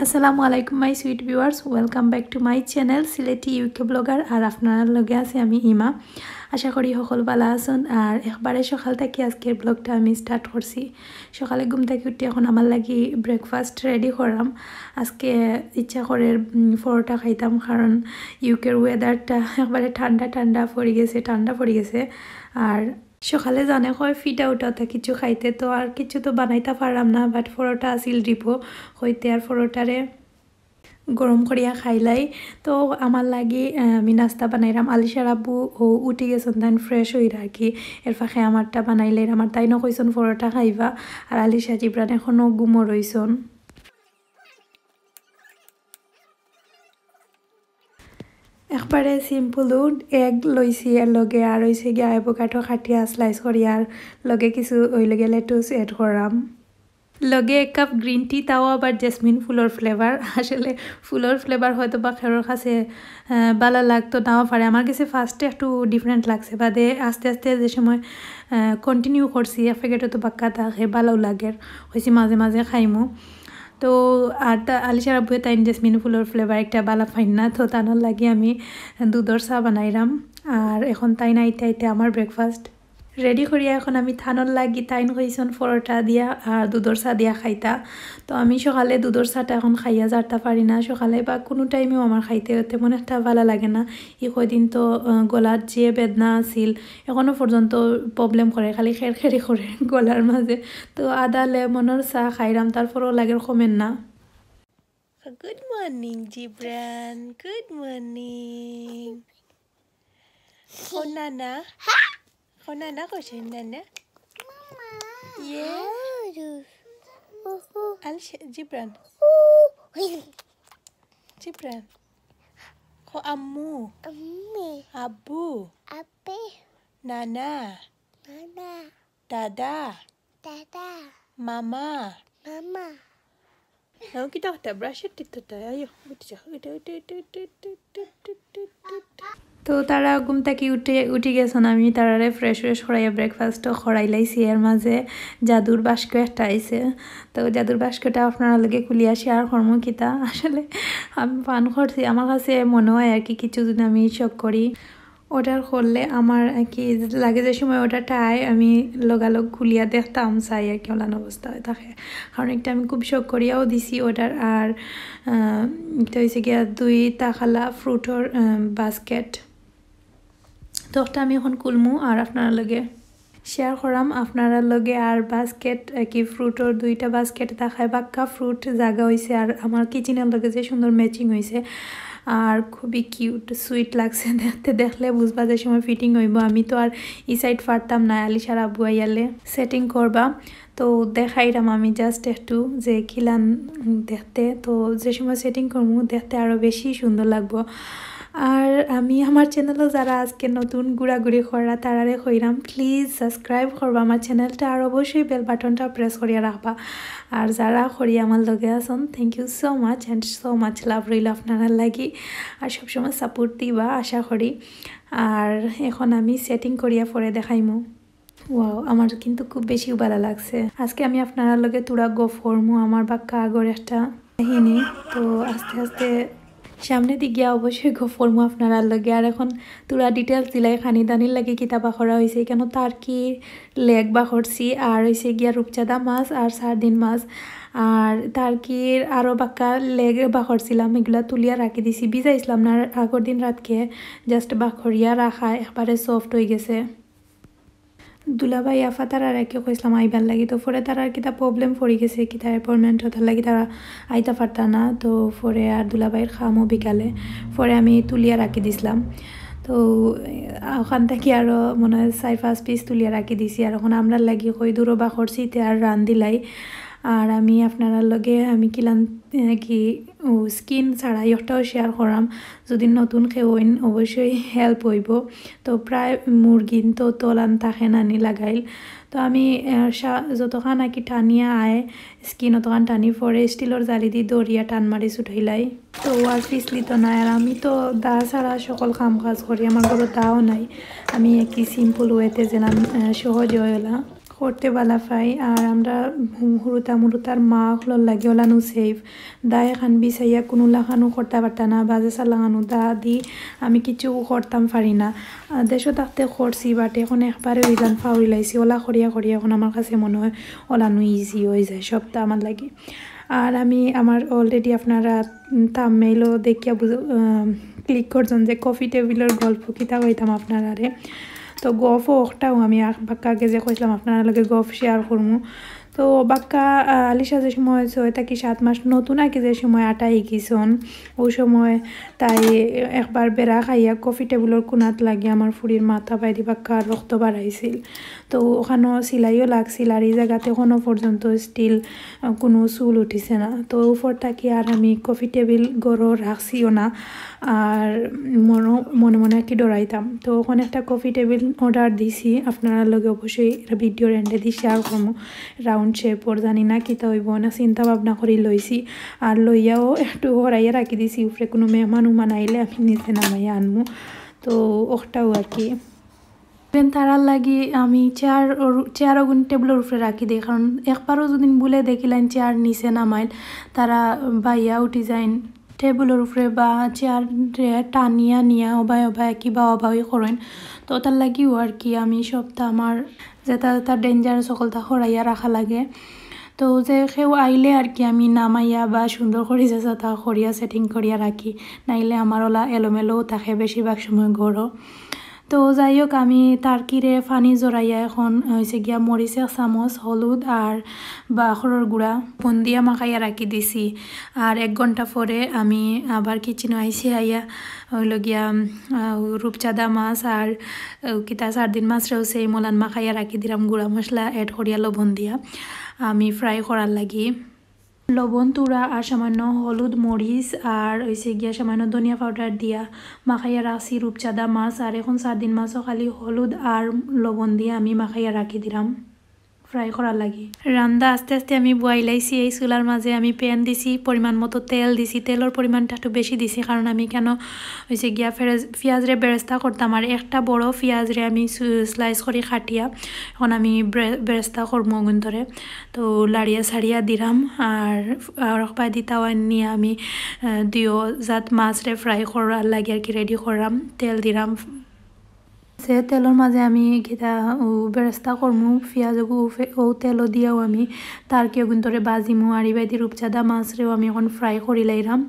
আসসালামু আলাইকুম my sweet viewers, welcome back to my channel Sylheti UK blogger. আর আপনার লগে আছে আমি ইমা। আশা করি সকল ভালো আছেন। আর একবারে সকাল থেকে আজকের ব্লগটা আমি স্টার্ট করছি। সকালে ঘুম থেকে উঠে এখন আমার লাগি ব্রেকফাস্ট রেডি করলাম। আজকে ইচ্ছা করে পরোটা খাইতাম, কারণ ইউকের ওয়েদারটা একবারে ঠান্ডা পড়ে গেছে। আর সকালে জানে হয় ফিটা উঠাতে কিছু খাইতে, তো আর কিছু তো বানাইতে পারলাম না, বাট পরোটা আসিল ডিপো হইতে আর পরোটারে গরম করিয়া খাইলাই। তো আমার লাগি আমি নাস্তা বানাইলাম। আলিশার আব্বু ও উঠি গেছেন, তাই ফ্রেশ হইরা আর কি। এর ফাঁকে আমারটা বানাইলে আমার তাই নকইছন পরোটা খাইবা। আর আলিশা জিব্রান এখনও গুমো রইছন। একবারে সিম্পল এগ লইছি, এর লগে আর হইছে গিয়া অ্যাভোকাডো কাটিয়া স্লাইস করি, আর লগে কিছু ওই লগে লেটুস এড করাম, লগে এক কাপ গ্রিন টি, তাও আবার জেসমিন ফুলের ফ্লেভার। আসলে ফুলের ফ্লেভার হয়তো বা খেরোর কাছে ভালো লাগতো নাও পারে, আমার কাছে ফার্স্টে একটু ডিফারেন্ট লাগছে, বাদে আস্তে আস্তে যে সময় কন্টিনিউ করছি এফেকেটে তো বাক্কা থাকে ভালো লাগে, হয়েছি মাঝে মাঝে খাইমু। তো আর আলিশার আব্বুয়ে তাই জেসমিন ফুলের ফ্লেভার একটা বালা ফাইন না, তো তানোর লাগি আমি দুধর চা বানাইলাম। আর এখন তাই না আইতে আমার ব্রেকফাস্ট রেডি করিয়া এখন আমি থানোর লাগি তাইন হইছন পরোটা দিয়া আর দুধর চা দিয়া খাইতা। তো আমি সকালে দুধর চাটা এখন খাইয়া যারতা পারি না, সকালে বা কোনো টাইমেও আমার খাইতে তেমন একটা ভালো লাগে না। কয়দিন তো গলার যে বেদনা আছিল এখনও পর্যন্ত প্রবলেম করে, খালি খেরখেরি করে গলার মাঝে। তো আদা লেমনের চা খাইলাম, তারপরেও লাগে কমেন না। Good morning Jibran, good morning. ও নানা Nana question Nana. Mama. Yeah. Gibran. Gibran. Ko Ammu. Ammi. Abu. Abi. Nana. Nana. Dada. Dada. Mama. Mama. Now kita udah brush it itu dah. Ayo, udah. তো তারা ঘুম থেকে উঠে গেছেন, আমি তারারে ফ্রেশ করাইয়া ব্রেকফাস্টও খড়াই লাইছি। এর মাঝে জাদুর বাস্ক একটা আইছে, তো জাদুর বাস্কটা আপনারা লগে খুলিয়া শেয়ার করবো কিতা। আসলে আমি পান করছি, আমার কাছে মনে হয় আর কি কিছু যদি আমি শখ করি অর্ডার করলে আমার আর কি লাগে, যে সময় অর্ডারটা আয় আমি লগালগ খুলিয়া দেখতাম চাই আর কি ওলান অবস্থা হয়ে থাকে, কারণ একটা আমি খুব শখ করিয়াও দিছি অর্ডার। আর এটা হয়েছে গিয়া 2 টাকালা ফ্রুটর বাস্কেট, তো ওটা আমি এখন খুলমু আর আপনার লগে শেয়ার করাম আপনারা লগে। আর বাস্কেট কি ফ্রুটর 2টা বাস্কেট দেখায়, বাক্কা ফ্রুট জায়গা হয়েছে, আর আমার কিচেনের লগে যে সুন্দর ম্যাচিং হয়েছে আর খুবই কিউট সুইট লাগছে দেখলে বুঝবা যে সময় ফিটিং হইব। আমি তো আর এই সাইড পারতাম না, আলিশার আব্বু আইয়ালে সেটিং করবা, তো দেখাইলাম আমি জাস্ট একটু যে খিলান দেখতে, তো যে সময় সেটিং করবো দেখতে আরও বেশি সুন্দর লাগবো। আর আমি আমার চ্যানেলও যারা আজকে নতুন ঘোরাঘুরি করা তারারে কইরাম প্লিজ সাবস্ক্রাইব করবা আমার চ্যানেলটা, আর অবশ্যই বেল বাটনটা প্রেস করিয়া রাখবা। আর যারা করি আমার লগে আছেন thank you so much and so much love রইল আপনার লাগি, আর সবসময় সাপোর্ট দিবা আশা করি। আর এখন আমি সেটিং করিয়া পরে দেখাইমু। ওয়াও, আমার কিন্তু খুব বেশি ভালো লাগছে। আজকে আমি আপনার লগে তুরা গো ফরমু আমার বাক্কা আগর একটা কাহিনী, তো আস্তে আস্তে সামনে দিক গিয়া অবশ্যই গফরমু আপনার লগে। আর এখন তোরা ডিটেলস দিলাই খানি দানির লাগে কিতাবা করা হয়েছে, কেন তার কি লেগ বা করছি, আর হয়েছে গিয়া রূপচাঁদা মাছ আর সারদিন মাছ, আর তার কি আরও বাক্কা লেগ বাখরছিলাম, এগুলা তুলিয়া রাখি দিছি, ভিজাইছিলাম না আগর দিন রাতকে, জাস্ট বাখরিয়া রাখা একবারে সফট হয়ে গেছে। দুলাভাই আফা তারা রেখে কইসলাম আইবার লাগি, তো পরে তারা আর কিতা প্রবলেম পড়ে গেছে, কিতা অ্যাপয়েন্টমেন্ট হতার লাগি তারা আইতা পারতা না, তো পরে আর দুলাভাইয়ের খামো বিকালে পরে আমি তুলিয়া রাখি দিছিলাম। তো ওখান থেকে আরও মনে হয় 4-5 পিস তুলিয়া রাখি দিছি। আর এখন আমরা লাগি কই দূরও বা করছি তে আর রান দিলাই। আর আমি আপনার লগে আমি কিলান কি স্কিন ছাড়া ইটাও শেয়ার করাম, যদি নতুন খেয়েন অবশ্যই হেল্প হইব। তো প্রায় মুরগিন তো তোলান থাকে নানি লাগাইল, তো আমি যতখান আর কি টানিয়া আয় স্কিন অতখান টানি পরে স্টিলের জালি দি দরিয়া টান মারি ছুটাইলাই, তো আর পিছলি তো নাই। আর আমি তো দা ছাড়া সকল কাম কাজ করি, আমার ঘরে দাও নাই, আমি কি সিম্পল ওয়েতে যেন সহজ হইলা করতে বালা পাই আর আমরা হুরুতার মা হল লাগে ওলানো সেফ দা এখান বিছাইয়া কোনো লাখানো করতে পারতা না বাজে চালানো দা দি আমি কিছু করতাম পারি না দেশও থাকতে করছি বাট এখন একবারে ওইলান ফাউরি লাইছি ওলা করিয়া এখন আমার কাছে মনে হয় ওলানো ইজি হয়ে যায় সবটা আমার লাগে আর আমি আমার অলরেডি আপনারা থাম্বনেইলও দেখিয়া ক্লিক করছেন যে কফি টেবিলের গল্প কিতা কইতাম আপনারা তো গফও ওটাও আমি বাক্কা আগে যে কইলাম আপনার লগে গফ শেয়ার করবো তো বাক্কা আলিশা যে সময় হয়েছে তাকে 7 মাস নতুন আগে যে সময় আটা শিকিছন ওই সময় তাই একবার বেড়া খাইয়া কফি টেবিলের কোনাত লাগে আমার ফুরির মাথা বাইরে বাক্কা রক্ত বাড়াইছিল তো ওখানেও সিলাইও লাগছিল আর এই জায়গাতে এখনও পর্যন্ত স্টিল কোনো চুল উঠিছে না তো উপর থাকি আর আমি কফি টেবিল গড়ও রাখছিও না আর মনে মনে কি ডরাইতাম তো ওখানে একটা কফি টেবিল অর্ডার দিছি আপনারা লগে অবশ্যই ভিডিওর এন্ডে দিয়ে শেয়ার করবো রাউন্ড শেপর জানি না কিতা হইব না চিন্তা ভাবনা করে লইছি আর লইয়াও একটু হরাইয়া রাখি দিছি উপরে কোনো মেহমান উমান আইলে আমি নিচে নামাইয়া আনবো তো ওটাও আর কি তারার লাগি আমি চেয়ার অগুন টেবিলের উপরে রাখি দিই কারণ একবারও যদি বলে দেখিলেন চেয়ার নিচে নামাইল তারা বাইয়া উঠি যায় টেবিলের উপরে বা চেয়ারে টানিয়া নিয়া অবায় কিবা অবাই করেন তো তার লাগিও আর কি আমি সবটা আমার যেটা তার ডেঞ্জার সকলটা হরাইয়া রাখা লাগে তো যে কেউ আইলে আর কি আমি নামাইয়া বা সুন্দর করে যেসা তা করিয়া সেটিং করিয়া রাখি নাইলে আমার ওলা এলোমেলোও থাকে বেশিরভাগ সময় গড়ো তো যাই হোক আমি তারকিরে পানি জড়াইয়া এখন হয়েছে গিয়া মরিচে চামচ হলুদ আর বাখরের গুঁড়া বন্দিয়া মাখাইয়া রাখি দিছি আর 1 ঘন্টা পরে আমি আবার কিচেনে আইসি আইয়া হইল গিয়া রূপচাঁদা মাছ আর কিতা 4 দিন মাছ রয়েছে এই মলান মাখাইয়া রাখি দিলাম গুঁড়া মশলা এড করিয়া লবণ দিয়া আমি ফ্রাই করার লাগি লবণ তুরা আর সামান্য হলুদ মরিচ আর হয়েছে গিয়া সামান্য ধনিয়া পাউডার দিয়া মাখাইয়া রাখছি রূপচাঁদা মাছ আর এখন 4 দিন মাছও খালি হলুদ আর লবণ দিয়ে আমি মাখাইয়া রাখি দিলাম ফ্রাই করার লাগি রান্না আস্তে আস্তে আমি বয়াইলাইছি এই চুলার মাঝে আমি প্যান দিছি পরিমাণ মতো তেল দিছি তেলের পরিমাণটা একটু বেশি দিছি কারণ আমি কেন হয়েছে গিয়া পেঁয়াজরে বেরেস্তা করতাম আর একটা বড় পেঁয়াজরে আমি স্লাইস করে খাটিয়া এখন আমি বেরেস্তা করবো গুণ ধরে তো লাড়িয়া ছাড়িয়া দিলাম আর পাই দিতাও নিয়ে আমি দিও যাত মাছরে ফ্রাই করার লাগে আর কি রেডি করলাম তেল দিলাম সে তেলের মাঝে আমি ঘিতা বেরেস্তা করমু পেঁয়াজ ও তেলও দিয়েও আমি তারকেও কিন্তু বাজিমু আর ইবাদি রূপচাঁদা মাছরেও আমি এখন ফ্রাই করি লাইলাম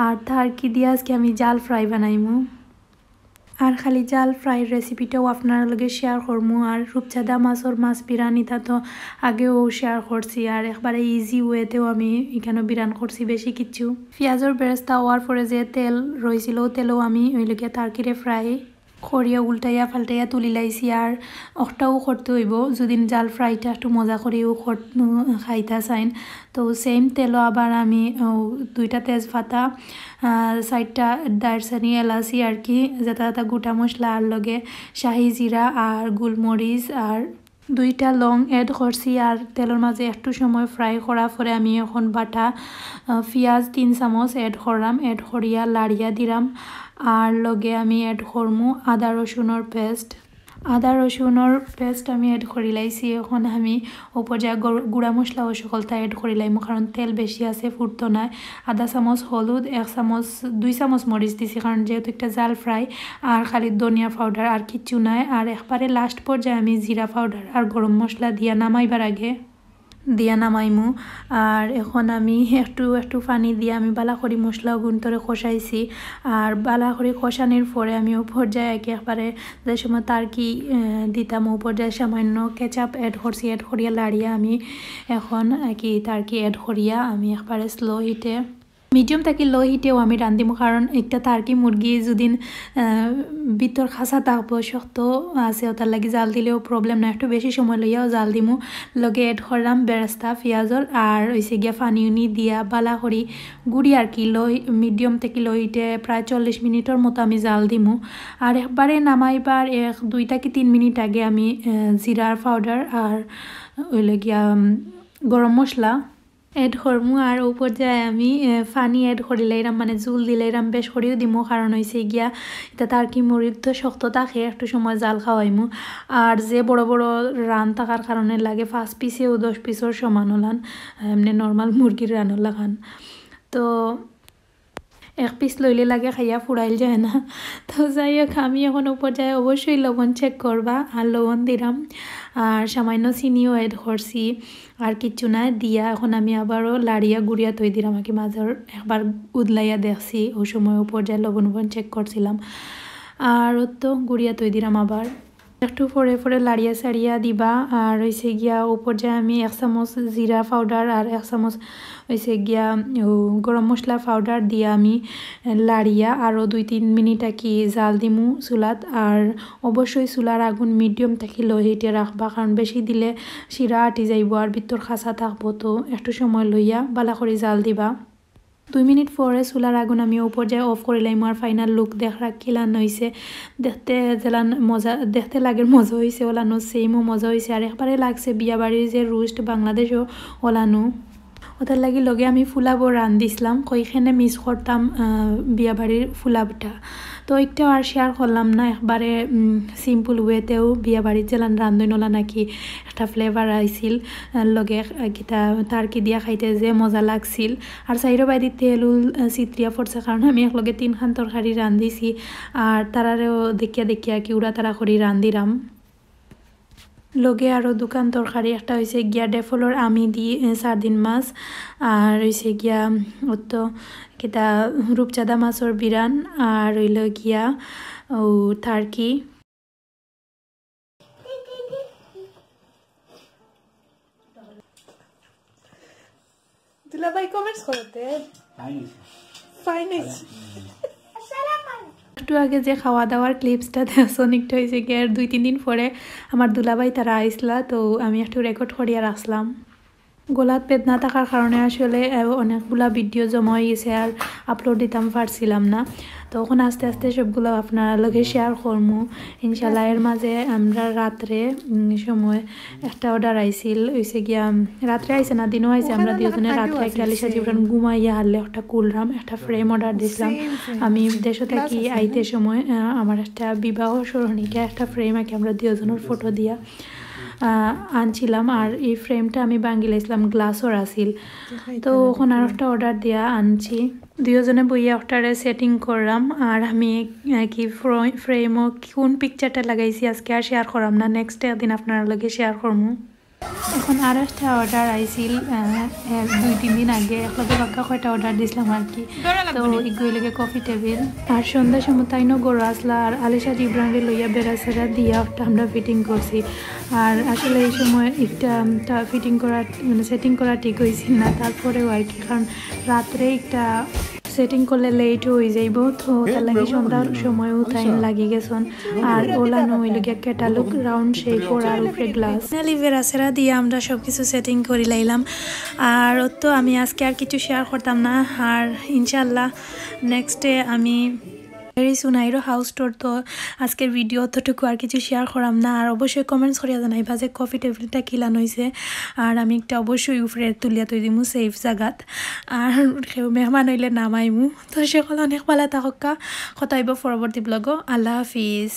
আর তারকি দিয়ে আজকে আমি জাল ফ্রাই বানাইমু আর খালি জাল ফ্রাইয়ের রেসিপিটাও আপনার লগে শেয়ার করমু আর রূপচাঁদা মাছর মাছ বিরানিটা তো আগেও শেয়ার করছি আর একবারে ইজি ওয়েতেও আমি এখানে বিরান করছি বেশি কিছু পেঁয়াজের বেরেস্তা হওয়ার পরে যে তেল রয়েছিল তেলও আমি ওই লগে তারকিরে ফ্রাই করিয়া উল্টাইয়া পাল্টাইয়া তুলি লাইছি আর ওটাও করতে হইব যদি জাল ফ্রাইটা একটু মজা করেও খাইতা চাইন তো সেম তেলও আবার আমি 2টা তেজপাতা 4টা দারচিনি এলাচি আর কি যেটা গোটা মশলা আর লগে শাহি জিরা আর গোলমরিচ আর 2টা লং এড করছি আর তেলের মাঝে একটু সময় ফ্রাই করার পরে আমি এখন বাটা পেঁয়াজ 3 চামচ এড করলাম এড করিয়া লাড়িয়া দিলাম আর লগে আমি এড করমু আদা রসুনের পেস্ট আমি এড করি লাইছি এখন আমি উপর যা গুঁড়া মশলা ও সকলটা এড করি লাইমু কারণ তেল বেশি আছে ফুটতো না আধা চামচ হলুদ 2 চামচ মরিচ দিছি কারণ যেহেতু একটা জাল ফ্রাই আর খালি ধনিয়া পাউডার আর কিচ্ছু নাই আর একবারে লাস্ট পর্যায়ে আমি জিরা পাউডার আর গরম মশলা দিয়া নামাইবার আগে দিয়া নামাইমু আর এখন আমি একটু পানি দিয়ে আমি বালা করি মশলা গুণতরে কষাইছি আর বালা করি কষানোর পরে আমি উপর যায় একবারে যে সময় তারকি দিতাম উপর যায় সামান্য কেচাপ এড করছি এড করিয়া লাড়িয়া আমি এখন কি তারকি এড করিয়া আমি একবারে স্লো হিটে মিডিয়াম থাকি লো হিটেও আমি রান্ধিমু কারণ একটা তারকি মুরগি যদি ভিতর খাসা থাকবো শক্ত আছে ওটার লাগি জাল দিলেও প্রবলেম না একটু বেশি সময় লইয়াও জাল দিমু লগে এড করলাম বেরেস্তা পেঁয়াজর আর হয়েছে গিয়া পানি উনি দিয়া বালা করি গুড়ি আর কি মিডিয়াম থেকে লো হিটে প্রায় 40 মিনিটের মতো আমি জাল দিমু আর একবারে নামাইবার 2 থেকে 3 মিনিট আগে আমি জিরার পাউডার আর ওইলে গিয়া গরম মশলা এড করমু আর উপর যায় আমি ফানি এড করিলাইরাম মানে জুল দিলাইরাম বেশ করিও দিমু কারণ হইছে গিয়া এটা তার কি মরির তো শক্ত থাকে একটু সময় জাল খাওয়াইমু আর যে বড় বড় রান থাকার কারণে লাগে 5 পিসেও 10 পিসের সমান হলান এমনি নর্মাল মুরগির রান্নার লাগান তো এক পিস লইলে লাগে খাইয়া ফুরাইল যায় না তো যাই হোক আমি এখন উপর যাই অবশ্যই লবণ চেক করবা আর লবণ দিলাম আর সামান্য চিনিও এড করছি আর কিচ্ছু না দিয়া এখন আমি আবারও লাড়িয়া গুড়িয়া তৈ দিলাম আমাকে মাঝের একবার উদলাইয়া দেখছি ওই সময় উপর যাই লবণ চেক করছিলাম আর তো গুড়িয়া তৈ দিলাম আবার একটু পরে পরে লাড়িয়া সাড়িয়া দিবা আর হয়েছে গিয়া উপর যায় আমি 1 চামচ জিরা পাউডার আর 1 চামচ হয়েছে গিয়া গরম মশলা পাউডার দিয়ে আমি লাড়িয়া আরও 2-3 মিনিট কি জাল দিমু চুলাত আর অবশ্যই চুলার আগুন মিডিয়াম থাকি লো হিটে রাখবা কারণ বেশি দিলে শিরা আটি যাইব আর ভিতর খাসা থাকবো তো একটু সময় লইয়া বালা করে জাল দিবা 2 মিনিট পরে চুলার আগুন আমি উপর যায় অফ করে লাইম আর ফাইনাল লুক দেখা কিলান হয়েছে দেখতে যেলান মজা দেখতে লাগের মজা হয়েছে ওলানো সেমও মজা হয়েছে আর একবারে লাগছে বিয়া বাড়ির যে রোস্ট বাংলাদেশও ওলানো ওটার লাগি লগে আমি ফুলাবো রান দিছিলাম কইখানে মিস করতাম বিয়া বাড়ির ফুলাবটা তো একটাও আর শেয়ার করলাম না একবারে সিম্পল ওয়েতেও বিয়া বাড়ির জেলান রান্ধনলা নাকি একটা ফ্লেভার আইছিল লগে কিতা তার কি দিয়া খাইতে যে মজা লাগছিল আর চাইরো বাইদি তেল চিত্রিয়া পড়ছে কারণ আমি একলগে 3 খান তরকারি রান্ধিছি আর তারারেও দেখিয়া কি উড়া তারা করি রান্ধিরাম লগে আরও দোকান তরকারি একটা হয়েছে গিয়া ডেফলর আমি দি সার্দিন মাছ আর হয়েছে গিয়া তো কিতা রূপচাঁদা মাছর বিরান আর হইল গিয়া ও টার্কি দুলাভাই কমেন্টস করতে ফাইন একটু আগে যে খাওয়া দাওয়ার ক্লিপসটা সোনিকটা হয়েছে গিয়ে আর 2-3 দিন পরে আমার দুলাভাই তারা আইসলা তো আমি একটু রেকর্ড করিয়া রাখলাম গোলাত বেদনা থাকার কারণে আসলে অনেকগুলা ভিডিও জমা হয়ে গেছে আর আপলোড দিতাম পারছিলাম না তখন আস্তে আস্তে সবগুলো আপনারা লগে শেয়ার করমু ইনশাল্লাহ এর মাঝে আমরা রাত্রে সময় একটা অর্ডার আইছিল হয়েছে গিয়া রাত্রে আইছে না দিনও আইছে আমরা দুজনে রাত্রে একটা আলিশা জীবন ঘুমাইয়া হারলে একটা কুলরাম একটা ফ্রেম অর্ডার দিছিলাম আমি দেশে থাকি আইতে সময় আমার একটা বিবাহ স্মরণিকা একটা ফ্রেম আঁকে আমরা দুজনের ফটো দিয়া আনছিলাম আর এই ফ্রেমটা আমি বাঙ্গিলাইছিলাম গ্লাসর আসিল তো ওখানে আর একটা অর্ডার দিয়া আনছি দুজনে বইয়া ওটারে সেটিং করলাম আর আমি কি ফ্রেমও কোন পিকচারটা লাগাইছি আজকে আর শেয়ার করাম না নেক্সট দিন আপনার লগে শেয়ার করবো এখন আর একটা অর্ডার আইছিল 2-3 দিন আগে একলগে বাক্কা কয়টা অর্ডার দিছিলাম আর কি তো এগুলো লেগে কফি টেবিল আর সন্ধ্যার সময় তাইনো গরু আসলা আর আলিশা জিব্রানকে লইয়া বেড়াছেরা দিয়া ওটা আমরা ফিটিং করছি আর আসলে এই সময় একটা ফিটিং করা মানে সেটিং করা ঠিক হয়েছিল না তারপরেও আর কি কারণ রাত্রে একটা সেটিং করলে লেট হয়ে যাইব তো তার লাগে সন্ধ্যার সময়ও টাইম লাগি গেছন আর ওলানো হইল গিয়া ক্যাটালগ রাউন্ড শেপ আর উপরে গ্লাস লিভেরাসেরা দিয়ে আমরা সব কিছু সেটিং করে লাইলাম আর তো আমি আজকে আর কিছু শেয়ার করতাম না আর ইনশাল্লাহ নেক্সট ডে আমি ভেরি সুন আইরো হাউস টোর তো আজকের ভিডিও অতটুকু আর কিছু শেয়ার করাম না আর অবশ্যই কমেন্টস করিয়া জানাইবা যে কফি টেবিলটা কিলান হয়েছে আর আমি একটা অবশ্যই উপরে তুলিয়া তৈ দিমু সেফ জায়গাত আর মেহমান হইলে নামাইমু তো সকল অনেক ভালো থাকা কথা হইব পরবর্তী ব্লগ আল্লাহ হাফিজ।